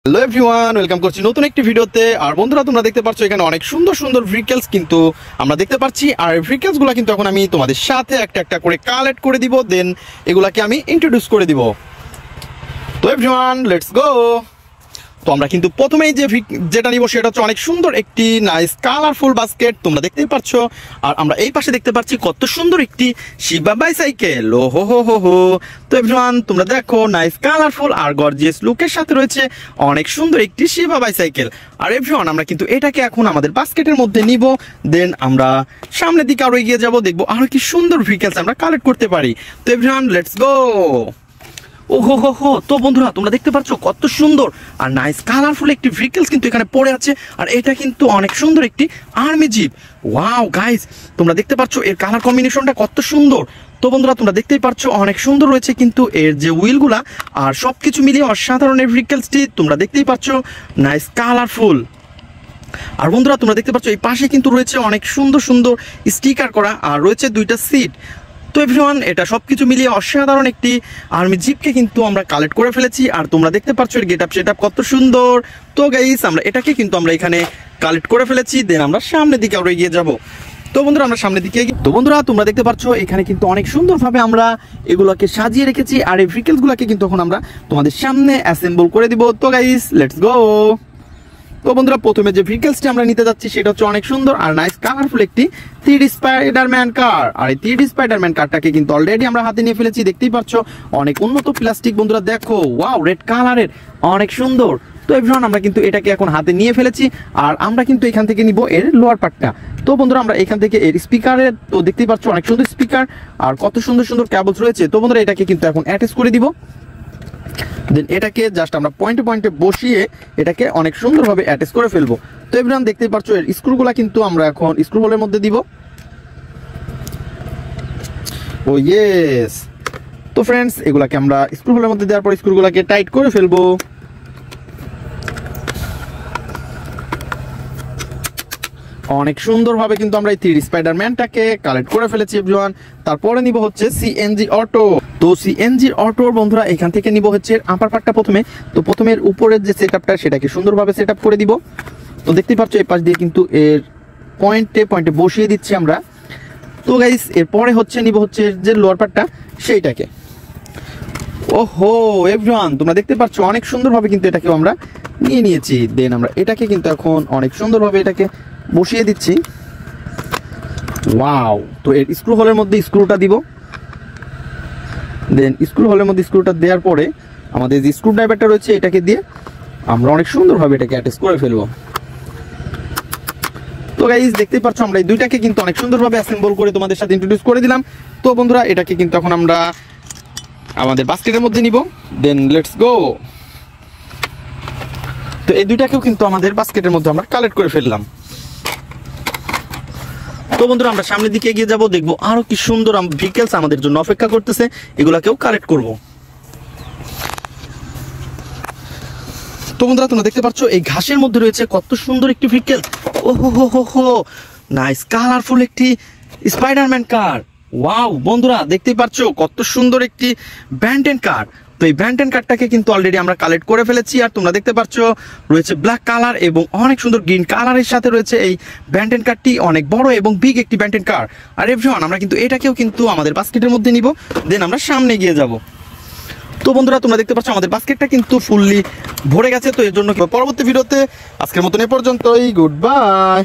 Hello everyone, welcome করছি নতুন একটি ভিডিওতে। আর বন্ধুরা, তোমরা দেখতে পাচ্ছ এখানে অনেক সুন্দর সুন্দর ভেহিকলস কিন্তু আমরা দেখতে পাচ্ছি। আর ভেহিকলসগুলো কিন্তু এখন আমি তোমাদের সাথে একটা একটা করে কালেক্ট করে দিব, দেন এগুলাকে আমি ইন্ট্রোডিউস করে দিব। তো এভরিওয়ান, লেটস গো। তো আমরা কিন্তু প্রথমেই যেটা নিব সেটা হচ্ছে অনেক সুন্দর একটি নাইস কালারফুল বাস্কেট, তোমরা দেখতেই পাচ্ছ। আর আমরা এই পাশে দেখতে পাচ্ছি কত সুন্দর একটি শিবা বাইসাইকেল। ও হো হো হো হো। তো এভরিওয়ান, তোমরা দেখো নাইস কালারফুল আর গর্জিয়াস লুকের সাথে রয়েছে অনেক সুন্দর একটি শিবা বাইসাইকেল। আর এভরিওয়ান, আমরা কিন্তু এটাকে এখন আমাদের বাস্কেটের মধ্যে নিব, দেন আমরা সামনের দিকে আরো এগিয়ে যাব, দেখবো আরো কি সুন্দর ভেহিকলস আমরা কালেক্ট করতে পারি। তো এভরিওয়ান, লেটস গো। ও হো হো হো। তো বন্ধুরা, তোমরা দেখতে পাচ্ছ কত সুন্দর আর নাইস কালারফুল একটি ভেহিকলস কিন্তু এখানে পড়ে আছে। আর এটা কিন্তু অনেক সুন্দর একটি আর্মি জিপ। ওয়াও গাইস, তোমরা দেখতে পাচ্ছ এর কালার কম্বিনেশনটা কত সুন্দর। তো বন্ধুরা, তোমরা দেখতেই পাচ্ছ অনেক সুন্দর রয়েছে কিন্তু এর যে হুইলগুলা আর সবকিছু মিলিয়ে অসাধারণ এই ভেহিকলসটি, তোমরা দেখতেই পাচ্ছ নাইস কালারফুল। আর বন্ধুরা, তোমরা দেখতে পাচ্ছ এই পাশে কিন্তু রয়েছে অনেক সুন্দর সুন্দর স্টিকার করা আর রয়েছে দুইটা সিট। তো এভরিওয়ান, এটা সবকিছু মিলিয়ে অসাধারণ একটি আর্মি জিপকে কিন্তু আমরা কালেক্ট করে ফেলেছি। আর তোমরা দেখতে পাচ্ছ এর গেট আপ সেট আপ কত সুন্দর। তো গাইস, আমরা এটাকে কিন্তু আমরা এখানে কালেক্ট করে ফেলেছি, দেন আমরা সামনের দিকে আরো এগিয়ে যাব। তো বন্ধুরা, আমরা সামনের দিকে তো বন্ধুরা, তোমরা দেখতে পাচ্ছ এখানে কিন্তু অনেক সুন্দরভাবে আমরা এগুলোকে সাজিয়ে রেখেছি। আর এই ভেহিকলসগুলোকে কিন্তু এখন আমরা তোমাদের সামনে অ্যাসেম্বল করে দিব। তো গাইস, লেটস গো। তো বন্ধুরা, প্রথমে যে ভেহিকলসটি আমরা নিতে যাচ্ছি সেটা হচ্ছে অনেক সুন্দর আর নাইস কালারফুল একটি 3D স্পাইডারম্যান কার। আর এই 3D স্পাইডারম্যান কারটাকে কিন্তু অলরেডি আমরা হাতে নিয়ে ফেলেছি, দেখতেই পাচ্ছ অনেক উন্নত প্লাস্টিক। বন্ধুরা দেখো, ওয়াও, রেড কালারের অনেক সুন্দর। তো এভরিওয়ান, আমরা কিন্তু এটাকে এখন হাতে নিয়ে ফেলেছি আর আমরা কিন্তু এখান থেকে নিব এর লোয়ার পার্টটা। তো বন্ধুরা, আমরা এখান থেকে এর স্পিকারের, তো দেখতেই পাচ্ছ অনেক সুন্দর স্পিকার আর কত সুন্দর সুন্দর কেবলস রয়েছে। তো বন্ধুরা, এটাকে কিন্তু এখন অ্যাটাচ করে দিব, দেন এটাকে জাস্ট আমরা পয়েন্টে পয়েন্টে বসিয়ে এটাকে অনেক সুন্দরভাবে অ্যাটাচ করে ফেলবো। তো এভরিওয়ান, দেখতেই পাচ্ছ এর স্ক্রুগুলা কিন্তু আমরা এখন স্ক্রু হোলের মধ্যে দিব। ও ইয়েস। তো ফ্রেন্ডস, এগুলাকে আমরা স্ক্রু হোলের মধ্যে দেওয়ার পর স্ক্রুগুলাকে টাইট করে ফেলবো। অনেক সুন্দরভাবে কিন্তু আমরা এই 3D স্পাইডারম্যানটাকে কালেক্ট করে ফেলেছি এভরিওয়ান। তারপরে নিব হচ্ছে সিএনজি অটো। তো সিএনজি অটোর বন্ধুরা, এখান থেকে নিব হচ্ছে আপার পার্টটা প্রথমে। তো প্রথমের উপরের যে সেটআপটা সেটাকে সুন্দরভাবে সেটআপ করে দিব। তো দেখতেই পাচ্ছ এই পাশ দিয়ে কিন্তু এর পয়েন্টে পয়েন্টে বসিয়ে দিচ্ছি আমরা। তো গাইস, এরপরে হচ্ছে নিব হচ্ছে যে লোয়ার পার্টটা সেইটাকে। ওহো এভরিওয়ান, তোমরা দেখতে পাচ্ছ অনেক সুন্দরভাবে কিন্তু এটাকেও আমরা নিয়ে নিয়েছি। দেন আমরা এটাকে কিন্তু এখন অনেক সুন্দরভাবে এটাকে বসিয়ে দিচ্ছি। ওয়াও। তো এর স্ক্রু হোলের মধ্যে স্ক্রুটা দিব, দেন স্ক্রু হোলের মধ্যে স্ক্রুটা দেওয়ার পরে আমাদের যে স্ক্রু ড্রাইভারটা রয়েছে এটাকে দিয়ে আমরা অনেক সুন্দরভাবে এটাকে অ্যাটাচ করে ফেলবো। তো গাইস, দেখতেই পাচ্ছ আমরা এই দুইটাকে কিন্তু অনেক সুন্দরভাবে অ্যাসেম্বল করে তোমাদের সাথে ইন্ট্রোডিউস করে দিলাম। তো বন্ধুরা, এটাকে কিন্তু এখন আমরা আমাদের বাস্কেটের মধ্যে নিব, দেন লেটস গো। তো এই দুইটাকেও কিন্তু আমাদের বাস্কেটের মধ্যে আমরা কালেক্ট করে ফেললাম। তো বন্ধুরা, আমরা সামনের দিকে এগিয়ে যাব, দেখবো আরো কি সুন্দর ভেহিকলস আমাদের জন্য অপেক্ষা করতেছে, এগুলাকেও কালেক্ট করব। তো বন্ধুরা, তোমরা দেখতে পাচ্ছ এই ঘাসের মধ্যে রয়েছে কত সুন্দর একটি ভেহিকল। ও হো হো হো হো, নাইস কালারফুল একটি স্পাইডারম্যান কার। ওয়াও বন্ধুরা, দেখতেই পাচ্ছ কত সুন্দর একটি ব্যান্টেন কার। তো এই ব্যান্টেন কারটাকে কিন্তু অলরেডি আমরা কালেক্ট করে ফেলেছি। আর তোমরা দেখতে পাচ্ছ রয়েছে ব্ল্যাক কালার এবং অনেক সুন্দর গ্রিন কালারের সাথে রয়েছে এই ব্যান্টেন কারটি, অনেক বড় এবং বিগ একটি ব্যান্টেন কার। আর এভরিওয়ান, আমরা কিন্তু এটাকেও কিন্তু আমাদের বাস্কেটের মধ্যে নিব, দেন আমরা সামনে গিয়ে যাব। তো বন্ধুরা, তোমরা দেখতে পাচ্ছ আমাদের বাস্কেটটা কিন্তু ফুললি ভরে গেছে। তো এর জন্য পরবর্তী ভিডিওতে আজকের মতন এ পর্যন্তই, গুড বাই।